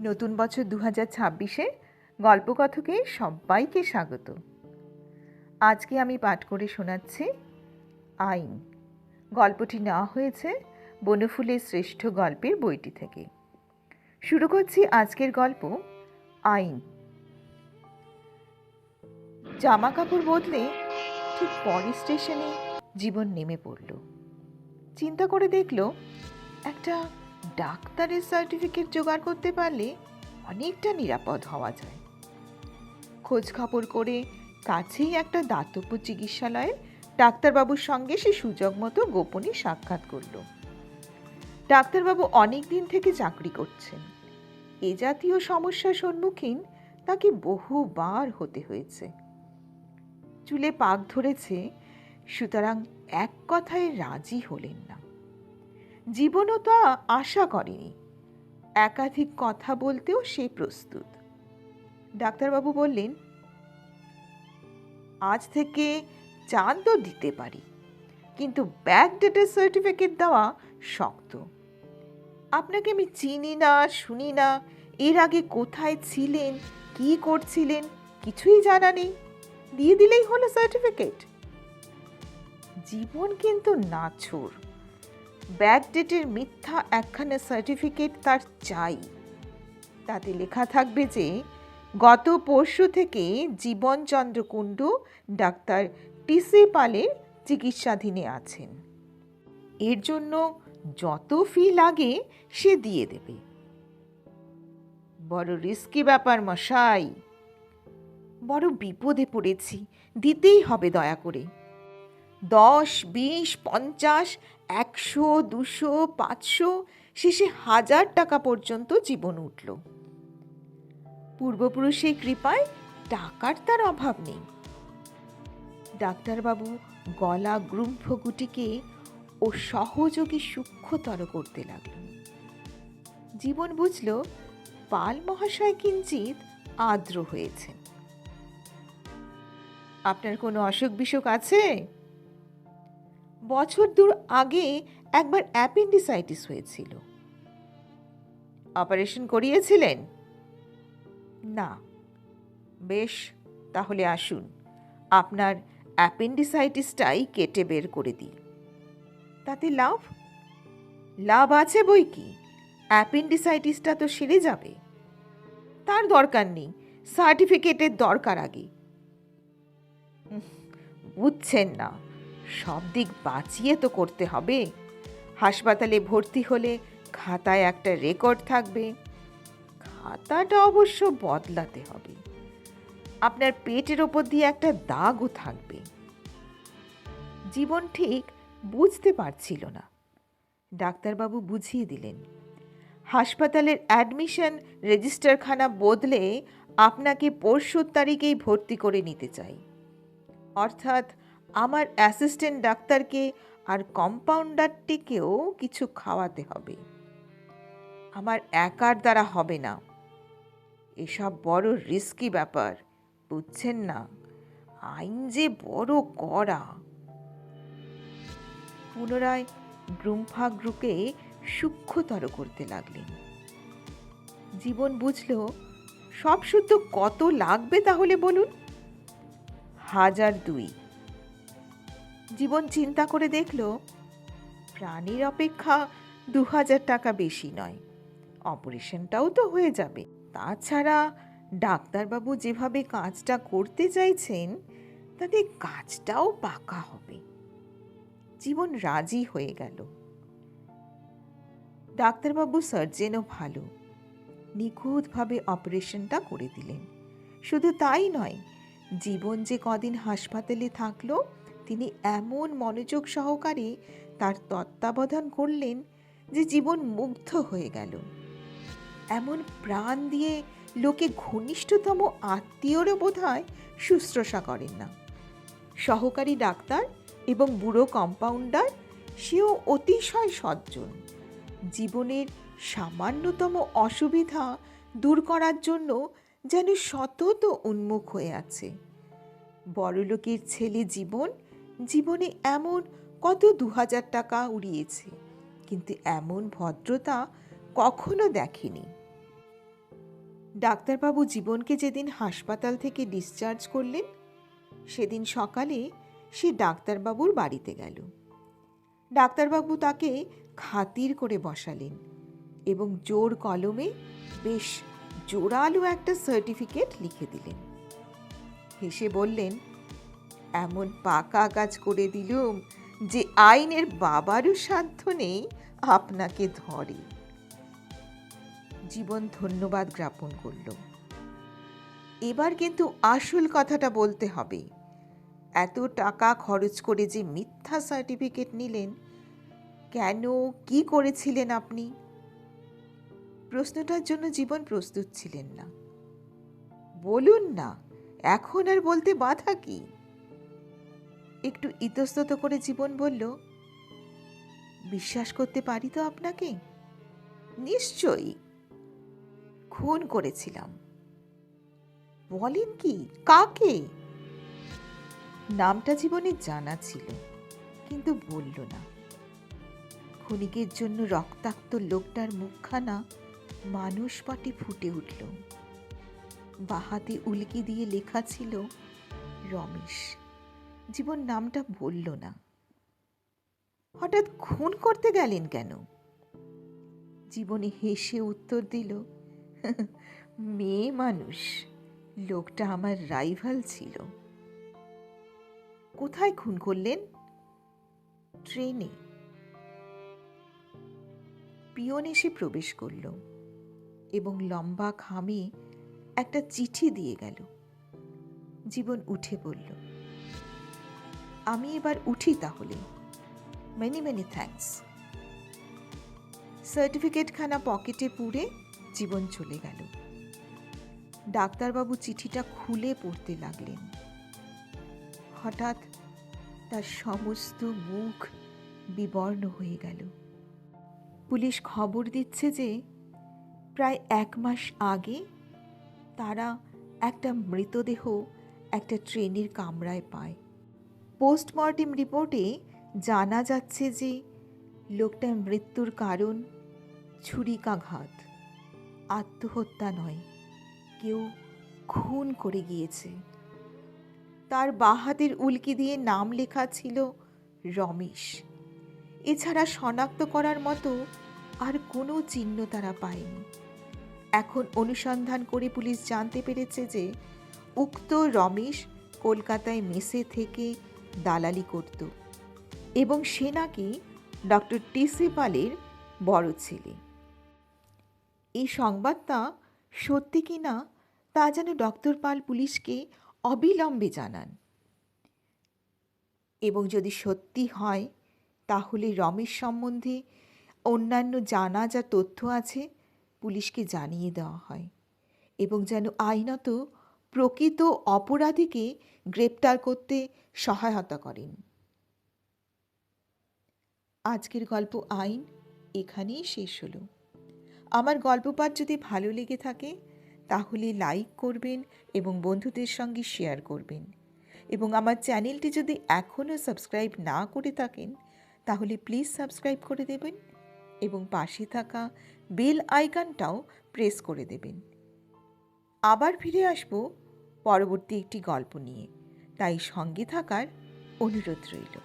নতুন বছর 2026-এ গল্পকথকে সবাইকে স্বাগত। আজকে আমি পাঠ করে শোনাচ্ছি আইন। গল্পটি নেওয়া হয়েছে বনফুলের শ্রেষ্ঠ গল্পের বইটি থেকে। শুরু করছি আজকের গল্প আইন। জামা কাপড় বদলে ঠিক পরের স্টেশনে জীবন নেমে পড়ল। চিন্তা করে দেখল একটা ডাক্তারের সার্টিফিকেট জোগাড় করতে পারলে অনেকটা নিরাপদ হওয়া যায়। খোঁজ খবর করে কাছেই একটা দাতব্য চিকিৎসালয়ে ডাক্তারবাবুর সঙ্গে সে সুযোগ মতো গোপনে সাক্ষাৎ করল। ডাক্তারবাবু অনেক দিন থেকে চাকরি করছেন। এ জাতীয় সমস্যার সম্মুখীন তাকে বহুবার হতে হয়েছে। চুলে পাক ধরেছে, সুতরাং এক কথায় রাজি হলেন না। জীবনও তা আশা করেনি। একাধিক কথা বলতেও সে প্রস্তুত। ডাক্তারবাবু বললেন, আজ থেকে চাঁদ তো দিতে পারি, কিন্তু ব্যাকডেটের সার্টিফিকেট দেওয়া শক্ত। আপনাকে আমি চিনি না, শুনি না, এর আগে কোথায় ছিলেন, কি করছিলেন কিছুই জানা নেই, দিয়ে দিলেই হলো সার্টিফিকেট। জীবন কিন্তু নাছোড়। ব্যাকডেটের মিথ্যা একখানা সার্টিফিকেট তার চাই। তাতে লেখা থাকবে যে গত পরশু থেকে জীবনচন্দ্র কুণ্ডু ডাক্তার টিসি পালের চিকিৎসাধীনে আছেন। এর জন্য যত ফি লাগে সে দিয়ে দেবে। বড় রিস্কি ব্যাপার মশাই। বড় বিপদে পড়েছি, দিতেই হবে দয়া করে। 10, 20, 50, 100, 200, 500, শেষে 1000 টাকা পর্যন্ত জীবন উঠল। পূর্বপুরুষের কৃপায় টাকার তার অভাব নেই। ডাক্তারবাবু গলা গ্রুম্ফ গুটিকে ও সহযোগী সূক্ষ্মতর করতে লাগল। জীবন বুঝল পাল মহাশয় কিঞ্চিত আর্দ্র হয়েছে। আপনার কোনো অসুখ বিসুখ আছে? বছর দূর আগে একবার অ্যাপেন্ডিসাইটিস হয়েছিল। অপারেশন করিয়েছিলেন? না। বেশ, তাহলে আসুন, আপনার অ্যাপেন্ডিসাইটিসটাই কেটে বের করে দিই। তাতে লাভ? লাভ আছে বই কি, অ্যাপেন্ডিসাইটিসটা তো সেরে যাবে। তার দরকার নেই, সার্টিফিকেটের দরকার আগে। বুঝছেন না, সব দিক বাঁচিয়ে তো করতে হবে। হাসপাতালে ভর্তি হলে খাতায় একটা রেকর্ড থাকবে। খাতাটা অবশ্য বদলাতে হবে। আপনার পেটের ওপর দিয়ে একটা দাগও থাকবে। জীবন ঠিক বুঝতে পারছিল না। ডাক্তারবাবু বুঝিয়ে দিলেন, হাসপাতালের অ্যাডমিশন রেজিস্টারখানা বদলে আপনাকে পরশুর তারিখেই ভর্তি করে নিতে চাই। অর্থাৎ আমার অ্যাসিস্ট্যান্ট ডাক্তারকে আর কম্পাউন্ডারটিকেও কিছু খাওয়াতে হবে। আমার একার দ্বারা হবে না। এসব বড় রিস্কি ব্যাপার, বুঝছেন না? আইন যে বড় কড়া। পুনরায় গ্রুম্ফাগ্রুকে সূক্ষ্মতর করতে লাগলেন। জীবন বুঝল, সব শুদ্ধ কত লাগবে তাহলে বলুন? 1002। জীবন চিন্তা করে দেখল, প্রাণীর অপেক্ষা 2000 টাকা বেশি নয়। অপারেশনটাও তো হয়ে যাবে। তাছাড়া ডাক্তারবাবু যেভাবে কাজটা করতে চাইছেন তাতে কাজটাও পাকা হবে। জীবন রাজি হয়ে গেল। ডাক্তারবাবু সার্জেনও ভালো, নিখুঁতভাবে অপারেশনটা করে দিলেন। শুধু তাই নয়, জীবন যে কদিন হাসপাতালে থাকলো তিনি এমন মনোযোগ সহকারে তার তত্ত্বাবধান করলেন যে জীবন মুগ্ধ হয়ে গেল। এমন প্রাণ দিয়ে লোকে ঘনিষ্ঠতম আত্মীয়রও বোধহয় শুশ্রূষা করেন না। সহকারী ডাক্তার এবং বুড়ো কম্পাউন্ডার সেও অতিশয় সজ্জন। জীবনের সামান্যতম অসুবিধা দূর করার জন্য যেন সতত উন্মুখ হয়ে আছে। বড়লোকের ছেলে জীবনে এমন কত 2000 টাকা উড়িয়েছে, কিন্তু এমন ভদ্রতা কখনো দেখেনি। ডাক্তারবাবু জীবনকে যেদিন হাসপাতাল থেকে ডিসচার্জ করলেন, সেদিন সকালে সে ডাক্তারবাবুর বাড়িতে গেল। ডাক্তারবাবু তাকে খাতির করে বসালেন এবং জোর কলমে বেশ জোরালো একটা সার্টিফিকেট লিখে দিলেন। হেসে বললেন, এমন পাকা কাজ করে দিলুম যে আইনের বাবারও সাধ্য নেই আপনাকে ধরে। জীবন ধন্যবাদ জ্ঞাপন করল। এবার কিন্তু আসল কথাটা বলতে হবে। এত টাকা খরচ করে যে মিথ্যা সার্টিফিকেট নিলেন, কেন, কি করেছিলেন আপনি? প্রশ্নটার জন্য জীবন প্রস্তুত ছিলেন না। বলুন না, এখন আর বলতে বাধা কি? একটু ইতস্তত করে জীবন বলল, বিশ্বাস করতে পারি তো আপনাকে? নিশ্চয়ই। খুন করেছিলাম। বলেন কি? কাকে? নামটা জীবনের জানা ছিল, কিন্তু বলল না। ক্ষণিকের জন্য রক্তাক্ত লোকটার মুখখানা মানুষ পাটে ফুটে উঠল। বাহাতে উল্কি দিয়ে লেখা ছিল রমেশ। জীবন নামটা বলল না। হঠাৎ খুন করতে গেলেন কেন? জীবনে হেসে উত্তর দিল, মেয়ে মানুষ, লোকটা আমার রাইভাল ছিল। কোথায় খুন করলেন? ট্রেনে। পিয়ন এসে প্রবেশ করল এবং লম্বা খামে একটা চিঠি দিয়ে গেল। জীবন উঠে পড়ল। আমি এবার উঠি তাহলে। Many many thanks. সার্টিফিকেটখানা পকেটে পুরে জীবন চলে গেল। ডাক্তারবাবু চিঠিটা খুলে পড়তে লাগলেন। হঠাৎ তার সমস্ত মুখ বিবর্ণ হয়ে গেল। পুলিশ খবর দিচ্ছে যে প্রায় 1 মাস আগে তারা একটা মৃতদেহ একটা ট্রেনের কামরায় পায়। পোস্টমর্টেম রিপোর্টে জানা যাচ্ছে যে লোকটার মৃত্যুর কারণ ছুরিকাঘাত, আত্মহত্যা নয়, কেউ খুন করে গিয়েছে। তার বাঁ হাতের উল্কি দিয়ে নাম লেখা ছিল রমেশ। এছাড়া শনাক্ত করার মতো আর কোনো চিহ্ন তারা পায়নি। এখন অনুসন্ধান করে পুলিশ জানতে পেরেছে যে উক্ত রমেশ কলকাতায় মেসে থেকে দালালি করত এবং সে নাকি ডক্টর টি.সি. পালের বড় ছেলে। এই সংবাদটা সত্যি কিনা তা যেন ডক্টর পাল পুলিশকে অবিলম্বে জানান, এবং যদি সত্যি হয় তাহলে রমেশ সম্বন্ধে অন্যান্য জানা যা তথ্য আছে পুলিশকে জানিয়ে দেওয়া হয় এবং যেন আইনত প্রকৃত অপরাধীকে গ্রেপ্তার করতে সহায়তা করেন। আজকের গল্প আইন এখানেই শেষ হলো। আমার গল্প পাঠ যদি ভালো লেগে থাকে তাহলে লাইক করবেন এবং বন্ধুদের সঙ্গে শেয়ার করবেন, এবং আমার চ্যানেলটি যদি এখনও সাবস্ক্রাইব না করে থাকেন তাহলে প্লিজ সাবস্ক্রাইব করে দেবেন এবং পাশে থাকা বেল আইকনটাও প্রেস করে দেবেন। আবার ফিরে আসব পরবর্তী একটি গল্প নিয়ে, তাই সঙ্গে থাকার অনুরোধ রইল।